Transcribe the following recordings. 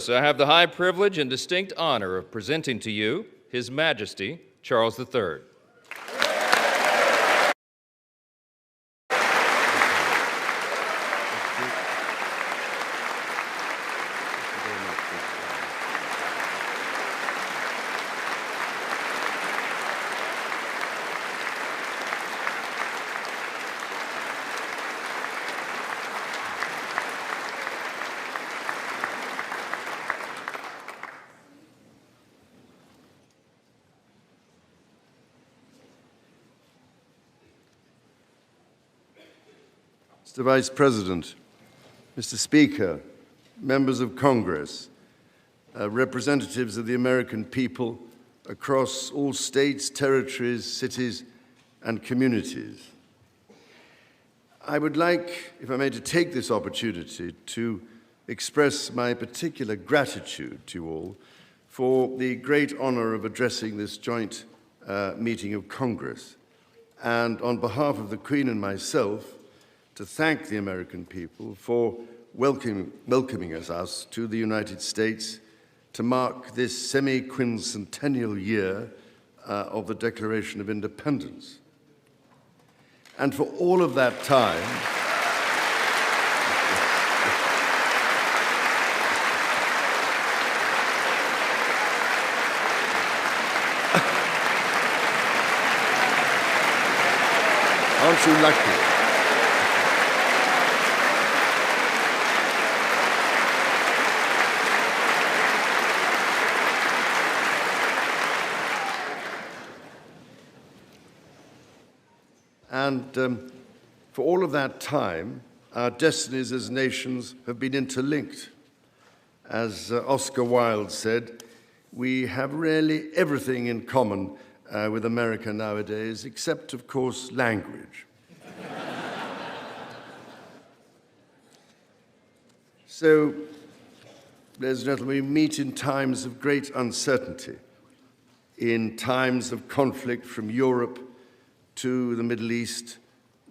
So I have the high privilege and distinct honor of presenting to you His Majesty, Charles III. Mr. Vice President, Mr. Speaker, members of Congress, representatives of the American people across all states, territories, cities, and communities. I would like, if I may, to take this opportunity to express my particular gratitude to you all for the great honor of addressing this joint meeting of Congress, and on behalf of the Queen and myself, to thank the American people for welcoming us to the United States to mark this semi-quincentennial year of the Declaration of Independence. And for all of that time, aren't you lucky? And for all of that time, our destinies as nations have been interlinked. As Oscar Wilde said, we have really everything in common with America nowadays, except, of course, language. So, ladies and gentlemen, we meet in times of great uncertainty, in times of conflict from Europe to the Middle East,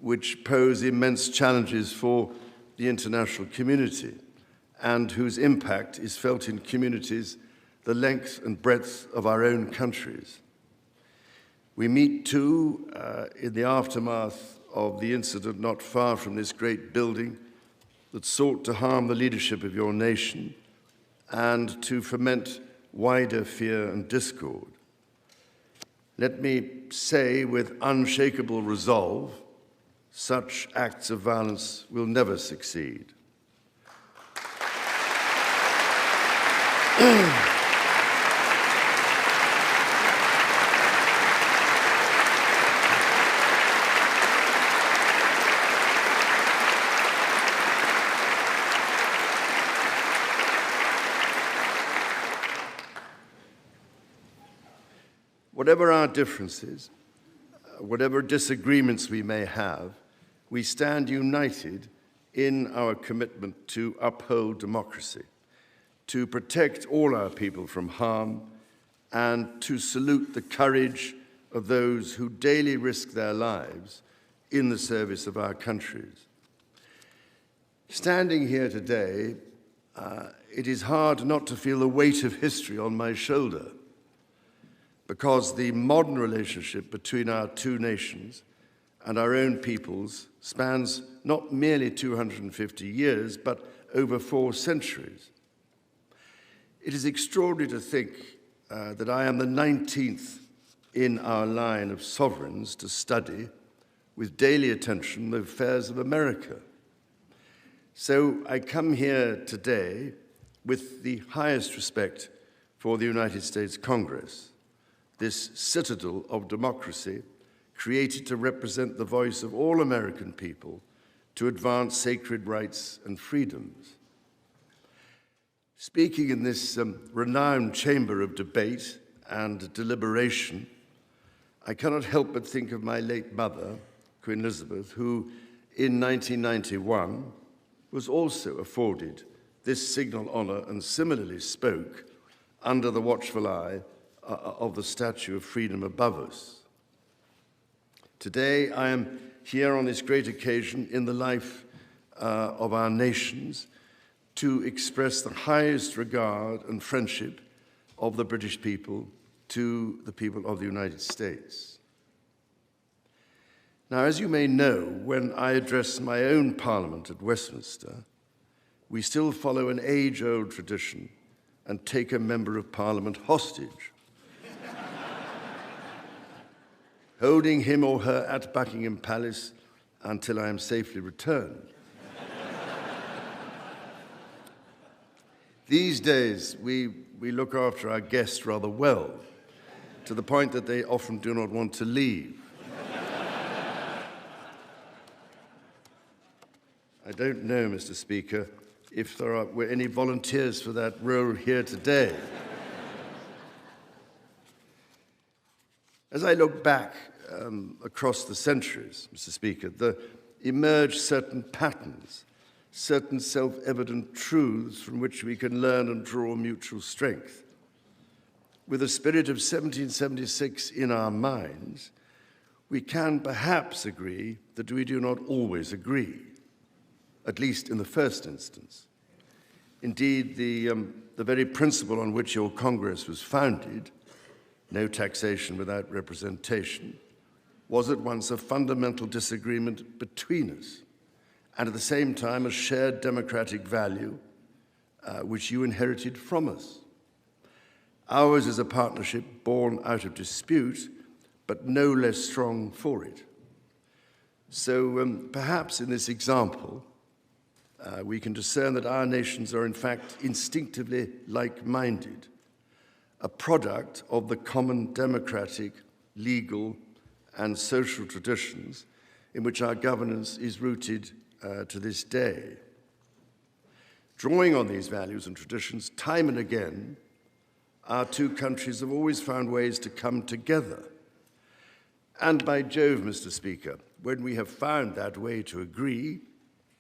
which pose immense challenges for the international community and whose impact is felt in communities the length and breadth of our own countries. We meet, too, in the aftermath of the incident not far from this great building that sought to harm the leadership of your nation and to foment wider fear and discord. Let me say with unshakable resolve, such acts of violence will never succeed. Whatever our differences, whatever disagreements we may have, we stand united in our commitment to uphold democracy, to protect all our people from harm, and to salute the courage of those who daily risk their lives in the service of our countries. Standing here today, it is hard not to feel the weight of history on my shoulder, because the modern relationship between our two nations and our own peoples spans not merely 250 years, but over 4 centuries. It is extraordinary to think that I am the 19th in our line of sovereigns to study with daily attention the affairs of America. So I come here today with the highest respect for the United States Congress, this citadel of democracy created to represent the voice of all American people to advance sacred rights and freedoms. Speaking in this renowned chamber of debate and deliberation, I cannot help but think of my late mother, Queen Elizabeth, who in 1991 was also afforded this signal honor and similarly spoke under the watchful eye of the Statue of Freedom above us. Today, I am here on this great occasion in the life of our nations to express the highest regard and friendship of the British people to the people of the United States. Now, as you may know, when I address my own Parliament at Westminster, we still follow an age-old tradition and take a member of Parliament hostage, holding him or her at Buckingham Palace until I am safely returned. These days, we look after our guests rather well, to the point that they often do not want to leave. I don't know, Mr. Speaker, if there were any volunteers for that role here today. As I look back across the centuries, Mr. Speaker, there emerge certain patterns, certain self-evident truths from which we can learn and draw mutual strength. With the spirit of 1776 in our minds, we can perhaps agree that we do not always agree, at least in the first instance. Indeed, the very principle on which your Congress was founded, no taxation without representation, was at once a fundamental disagreement between us, and at the same time a shared democratic value which you inherited from us. Ours is a partnership born out of dispute, but no less strong for it. So perhaps in this example, we can discern that our nations are in fact instinctively like-minded, a product of the common democratic, legal, and social traditions in which our governance is rooted to this day. Drawing on these values and traditions, time and again, our two countries have always found ways to come together. And by Jove, Mr. Speaker, when we have found that way to agree,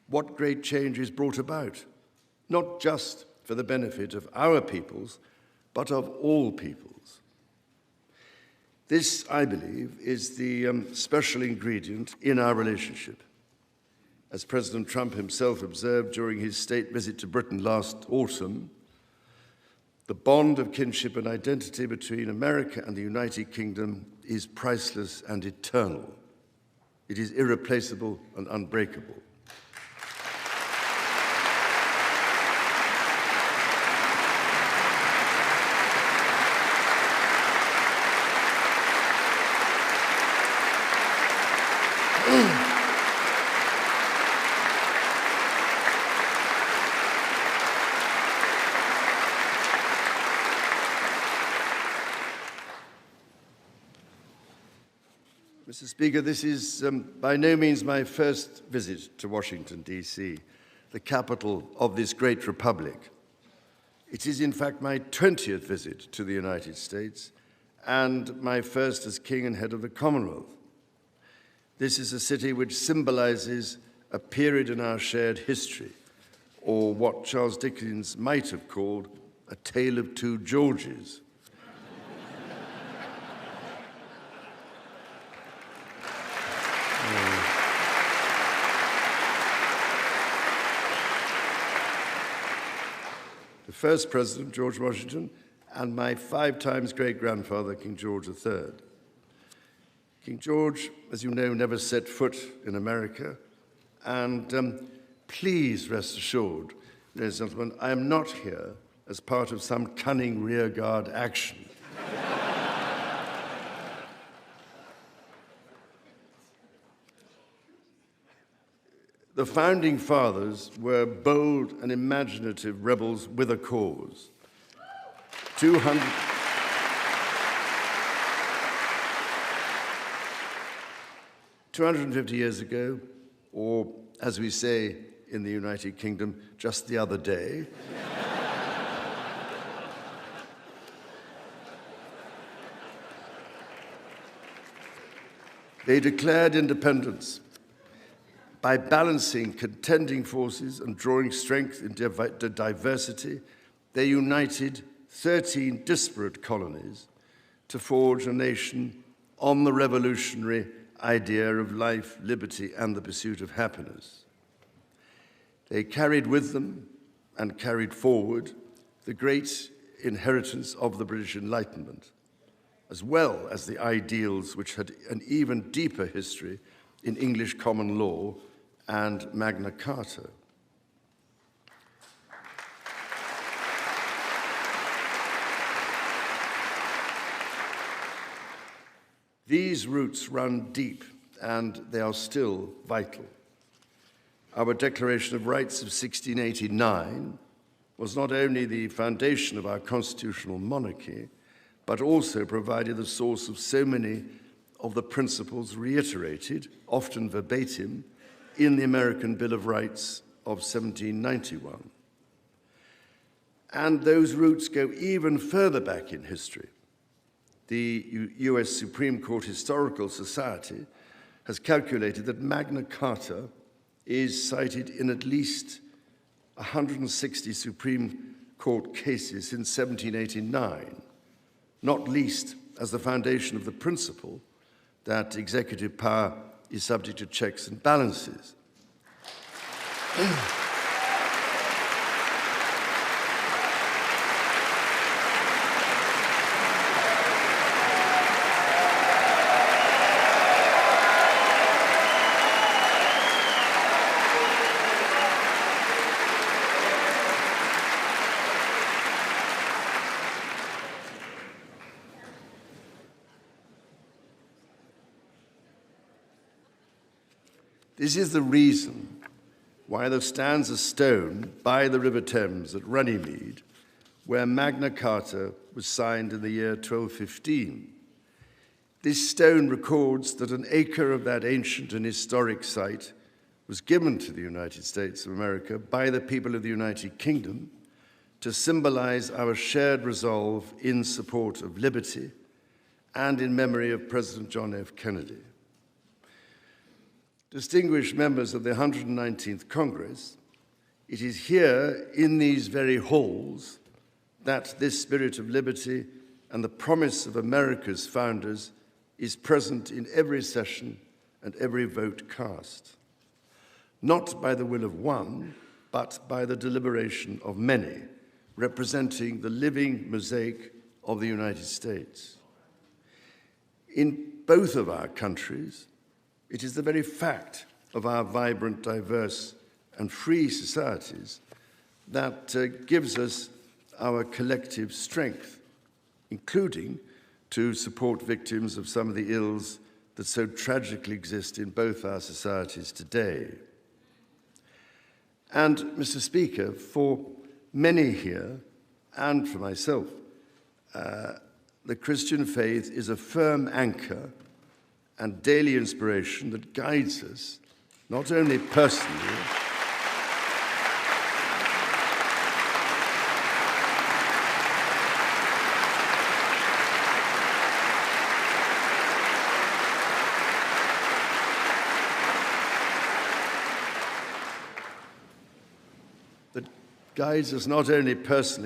what great change is brought about, not just for the benefit of our peoples, but of all peoples. This, I believe, is the special ingredient in our relationship. As President Trump himself observed during his state visit to Britain last autumn, the bond of kinship and identity between America and the United Kingdom is priceless and eternal. It is irreplaceable and unbreakable. Mr. Speaker, this is by no means my first visit to Washington, D.C., the capital of this great republic. It is, in fact, my 20th visit to the United States and my first as King and head of the Commonwealth. This is a city which symbolizes a period in our shared history, or what Charles Dickens might have called a tale of two Georges. The first president, George Washington, and my 5 times great-grandfather, King George III. King George, as you know, never set foot in America, and please rest assured, ladies and gentlemen, I am not here as part of some cunning rearguard action. The founding fathers were bold and imaginative rebels with a cause. 250 years ago, or as we say in the United Kingdom, just the other day, they declared independence. By balancing contending forces and drawing strength in diversity, they united 13 disparate colonies to forge a nation on the revolutionary idea of life, liberty, and the pursuit of happiness. They carried with them, and carried forward the great inheritance of the British Enlightenment, as well as the ideals which had an even deeper history in English common law and Magna Carta. These roots run deep, and they are still vital. Our Declaration of Rights of 1689 was not only the foundation of our constitutional monarchy, but also provided the source of so many of the principles reiterated, often verbatim, in the American Bill of Rights of 1791. And those roots go even further back in history. The US Supreme Court Historical Society has calculated that Magna Carta is cited in at least 160 Supreme Court cases since 1789, not least as the foundation of the principle that executive power is subject to checks and balances. This is the reason why there stands a stone by the River Thames at Runnymede, where Magna Carta was signed in the year 1215. This stone records that an acre of that ancient and historic site was given to the United States of America by the people of the United Kingdom to symbolize our shared resolve in support of liberty and in memory of President John F. Kennedy. Distinguished members of the 119th Congress, it is here in these very halls that this spirit of liberty and the promise of America's founders is present in every session and every vote cast, not by the will of one, but by the deliberation of many, representing the living mosaic of the United States. In both of our countries, it is the very fact of our vibrant, diverse, and free societies that gives us our collective strength, including to support victims of some of the ills that so tragically exist in both our societies today. And, Mr. Speaker, for many here, and for myself, the Christian faith is a firm anchor and daily inspiration that guides us, not only personally,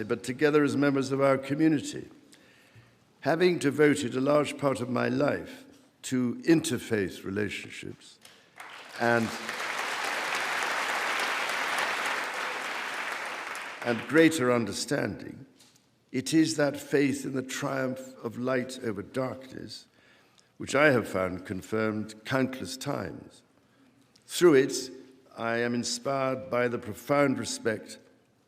but together as members of our community. Having devoted a large part of my life to interfaith relationships and greater understanding, it is that faith in the triumph of light over darkness which I have found confirmed countless times. Through it, I am inspired by the profound respect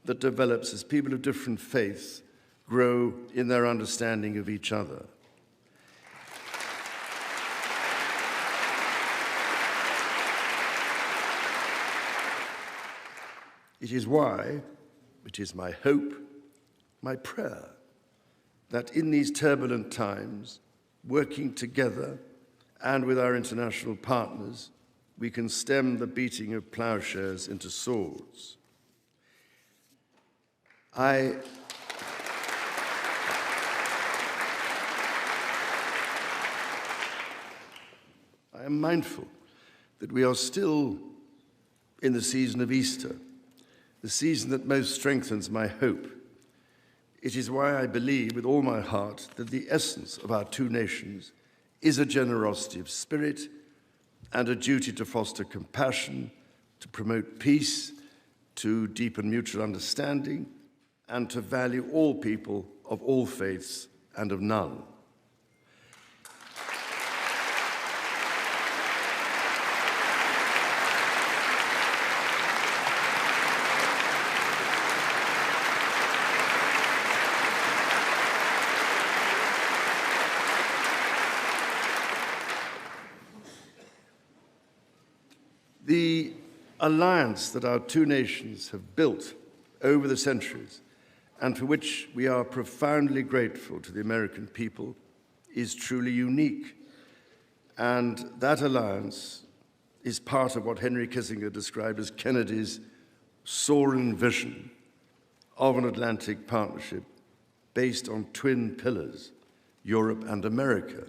that develops as people of different faiths grow in their understanding of each other. It is why, it is my hope, my prayer, that in these turbulent times, working together and with our international partners, we can stem the beating of plowshares into swords. I am mindful that we are still in the season of Easter, the season that most strengthens my hope. It is why I believe with all my heart that the essence of our two nations is a generosity of spirit and a duty to foster compassion, to promote peace, to deepen mutual understanding, and to value all people of all faiths and of none. The alliance that our two nations have built over the centuries, and for which we are profoundly grateful to the American people, is truly unique. And that alliance is part of what Henry Kissinger described as Kennedy's soaring vision of an Atlantic partnership based on twin pillars, Europe and America.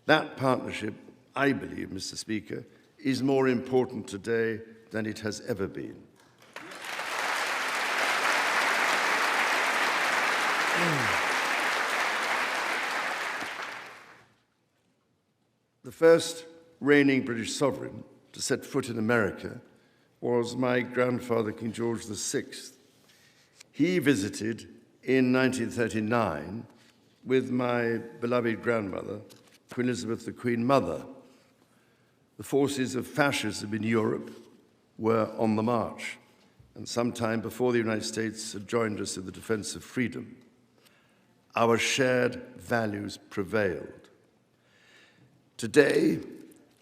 That partnership, I believe, Mr. Speaker, is more important today than it has ever been. The first reigning British sovereign to set foot in America was my grandfather, King George VI. He visited in 1939 with my beloved grandmother, Queen Elizabeth, the Queen Mother. The forces of fascism in Europe were on the march, and sometime before the United States had joined us in the defense of freedom, our shared values prevailed. Today,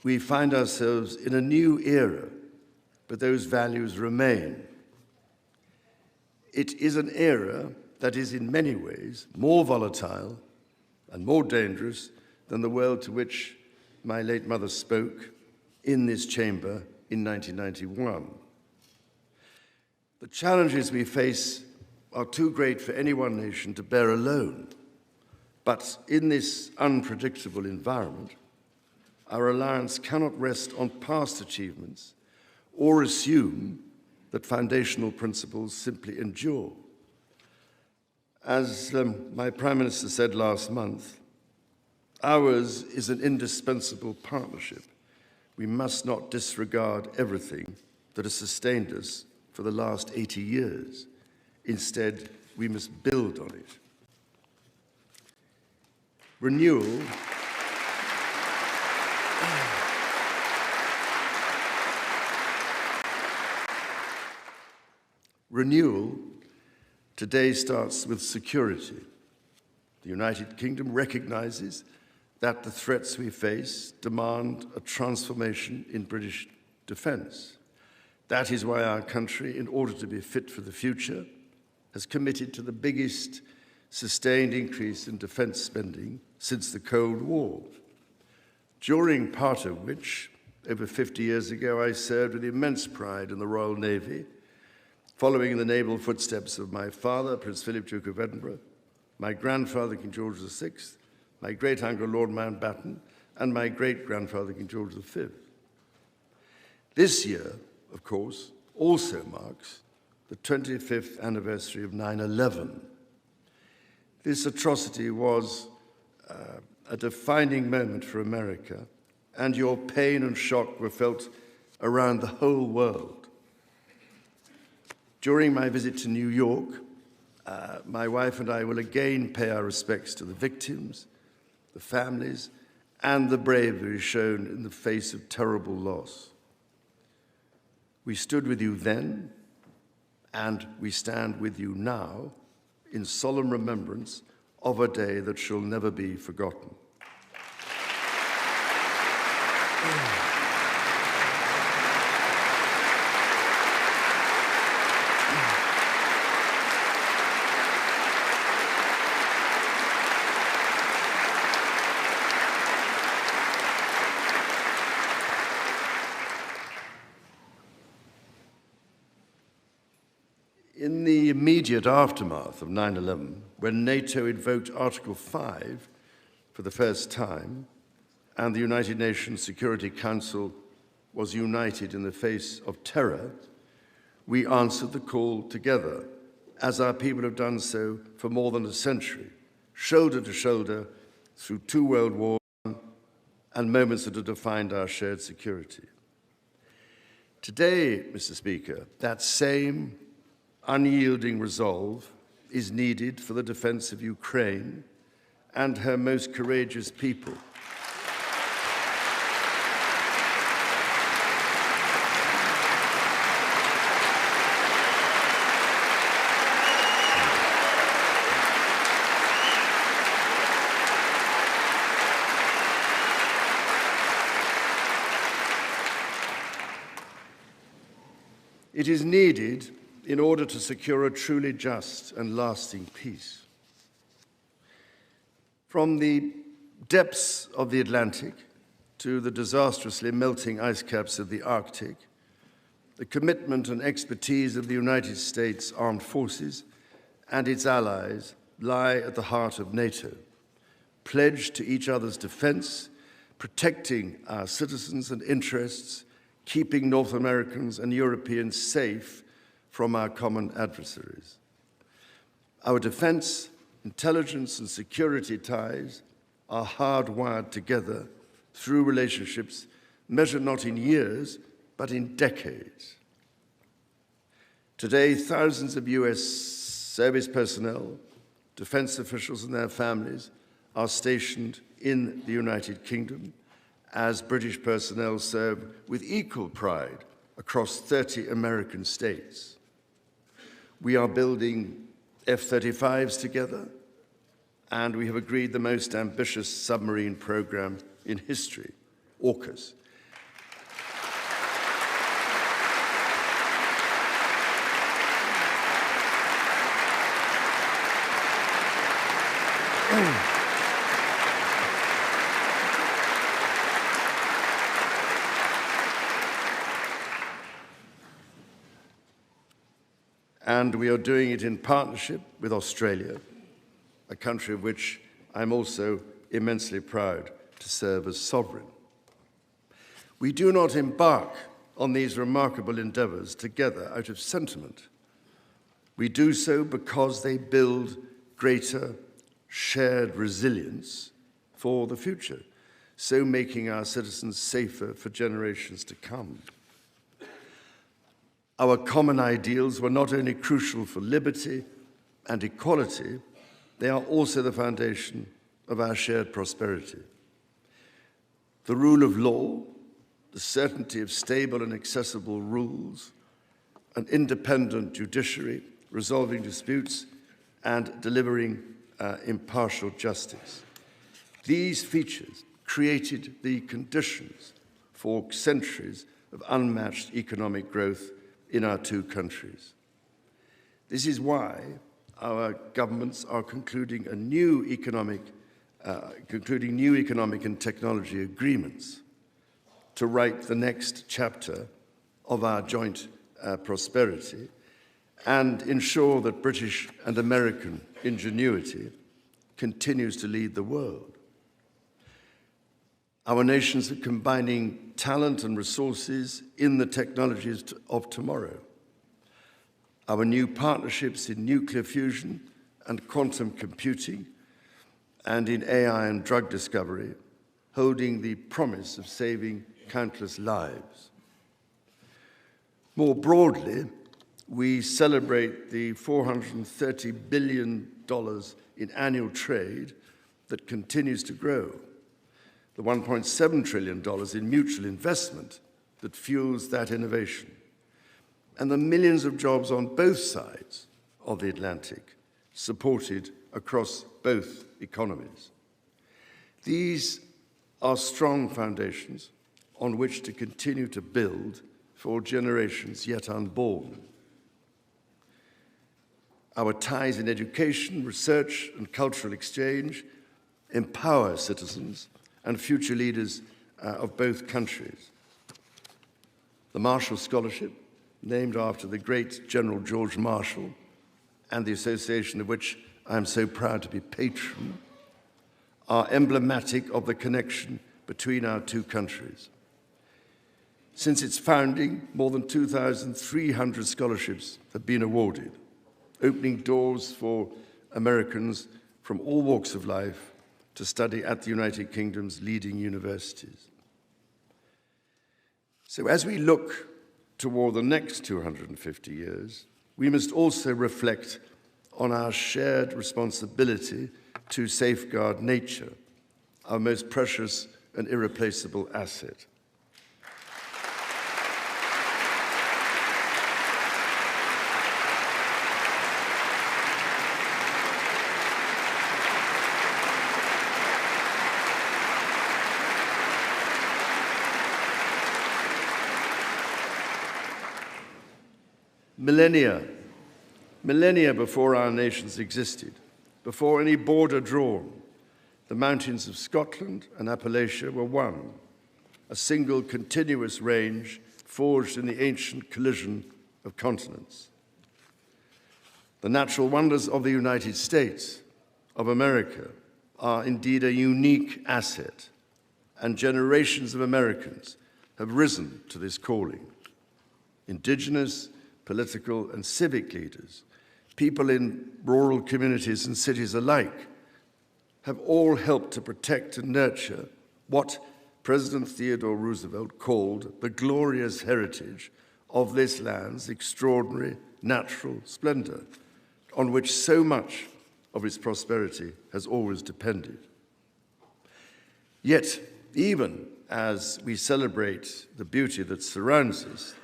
we find ourselves in a new era, but those values remain. It is an era that is in many ways more volatile and more dangerous than the world to which my late mother spoke in this chamber in 1991. The challenges we face are too great for any one nation to bear alone. But in this unpredictable environment, our alliance cannot rest on past achievements or assume that foundational principles simply endure. As my Prime Minister said last month, ours is an indispensable partnership. We must not disregard everything that has sustained us for the last 80 years. Instead, we must build on it. Renewal today starts with security. The United Kingdom recognizes that the threats we face demand a transformation in British defense. That is why our country, in order to be fit for the future, has committed to the biggest sustained increase in defense spending since the Cold War, during part of which, over 50 years ago, I served with immense pride in the Royal Navy, following in the naval footsteps of my father, Prince Philip, Duke of Edinburgh, my grandfather, King George VI, my great-uncle, Lord Mountbatten, and my great-grandfather, King George V. This year, of course, also marks the 25th anniversary of 9/11. This atrocity was a defining moment for America, and your pain and shock were felt around the whole world. During my visit to New York, my wife and I will again pay our respects to the victims, the families, and the bravery shown in the face of terrible loss. We stood with you then, and we stand with you now in solemn remembrance of a day that shall never be forgotten. In the immediate aftermath of 9/11, when NATO invoked Article 5 for the first time, and the United Nations Security Council was united in the face of terror, we answered the call together, as our people have done so for more than a century, shoulder to shoulder through 2 world wars and moments that have defined our shared security. Today, Mr. Speaker, that same unyielding resolve is needed for the defense of Ukraine and her most courageous people. It is needed in order to secure a truly just and lasting peace. From the depths of the Atlantic to the disastrously melting ice caps of the Arctic, the commitment and expertise of the United States Armed Forces and its allies lie at the heart of NATO, pledged to each other's defense, protecting our citizens and interests, keeping North Americans and Europeans safe from our common adversaries. Our defense, intelligence, and security ties are hardwired together through relationships measured not in years, but in decades. Today, thousands of US service personnel, defense officials and their families are stationed in the United Kingdom, as British personnel serve with equal pride across 30 American states. We are building F-35s together, and we have agreed the most ambitious submarine program in history, AUKUS. And we are doing it in partnership with Australia, a country of which I'm also immensely proud to serve as sovereign. We do not embark on these remarkable endeavors together out of sentiment. We do so because they build greater shared resilience for the future, so making our citizens safer for generations to come. Our common ideals were not only crucial for liberty and equality, they are also the foundation of our shared prosperity. The rule of law, the certainty of stable and accessible rules, an independent judiciary resolving disputes and delivering impartial justice. These features created the conditions for centuries of unmatched economic growth in our two countries. This is why our governments are concluding new economic and technology agreements to write the next chapter of our joint prosperity and ensure that British and American ingenuity continues to lead the world. Our nations are combining talent and resources in the technologies of tomorrow. Our new partnerships in nuclear fusion and quantum computing and in AI and drug discovery, holding the promise of saving countless lives. More broadly, we celebrate the $430 billion in annual trade that continues to grow, the $1.7 trillion in mutual investment that fuels that innovation, and the millions of jobs on both sides of the Atlantic, supported across both economies. These are strong foundations on which to continue to build for generations yet unborn. Our ties in education, research, and cultural exchange empower citizens and future leaders of both countries. The Marshall Scholarship, named after the great General George Marshall, and the association of which I am so proud to be patron, are emblematic of the connection between our two countries. Since its founding, more than 2,300 scholarships have been awarded, opening doors for Americans from all walks of life to study at the United Kingdom's leading universities. So as we look toward the next 250 years, we must also reflect on our shared responsibility to safeguard nature, our most precious and irreplaceable asset. Millennia before our nations existed, before any border drawn, the mountains of Scotland and Appalachia were one, a single continuous range forged in the ancient collision of continents. The natural wonders of the United States of America are indeed a unique asset, and generations of Americans have risen to this calling. Indigenous, political, and civic leaders, people in rural communities and cities alike, have all helped to protect and nurture what President Theodore Roosevelt called the glorious heritage of this land's extraordinary natural splendor, on which so much of its prosperity has always depended. Yet, even as we celebrate the beauty that surrounds us,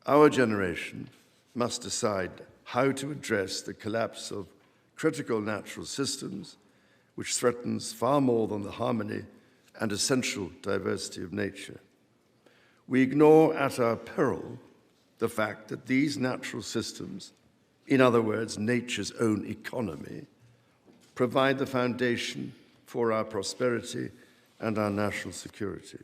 our generation must decide how to address the collapse of critical natural systems, which threatens far more than the harmony and essential diversity of nature. We ignore at our peril the fact that these natural systems, in other words, nature's own economy, provide the foundation for our prosperity and our national security.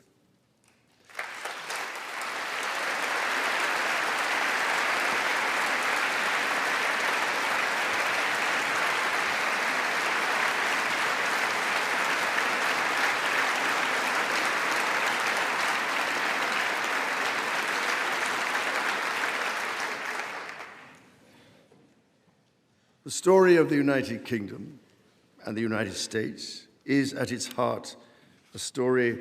The story of the United Kingdom and the United States is at its heart a story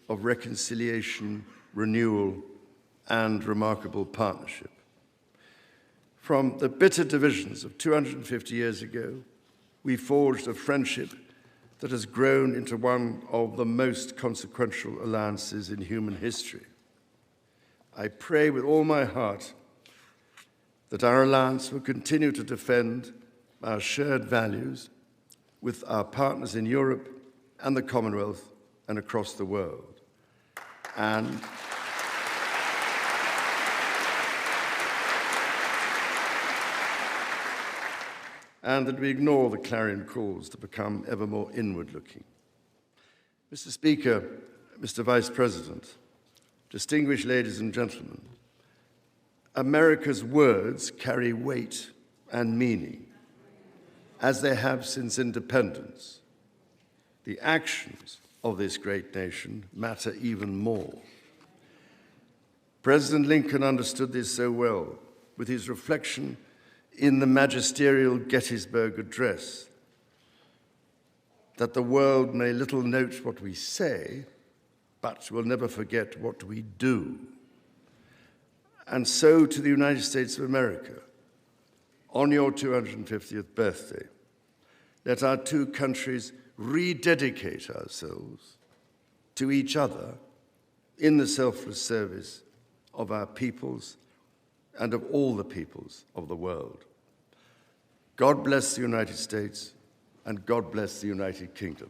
of reconciliation, renewal, and remarkable partnership. From the bitter divisions of 250 years ago, we forged a friendship that has grown into one of the most consequential alliances in human history. I pray with all my heart that our alliance will continue to defend our shared values with our partners in Europe and the Commonwealth and across the world. And that we ignore the clarion calls to become ever more inward-looking. Mr. Speaker, Mr. Vice President, distinguished ladies and gentlemen, America's words carry weight and meaning, as they have since independence. The actions of this great nation matter even more. President Lincoln understood this so well with his reflection in the magisterial Gettysburg Address, that the world may little note what we say, but will never forget what we do. And so to the United States of America, on your 250th birthday, let our two countries rededicate ourselves to each other in the selfless service of our peoples and of all the peoples of the world. God bless the United States, and God bless the United Kingdom.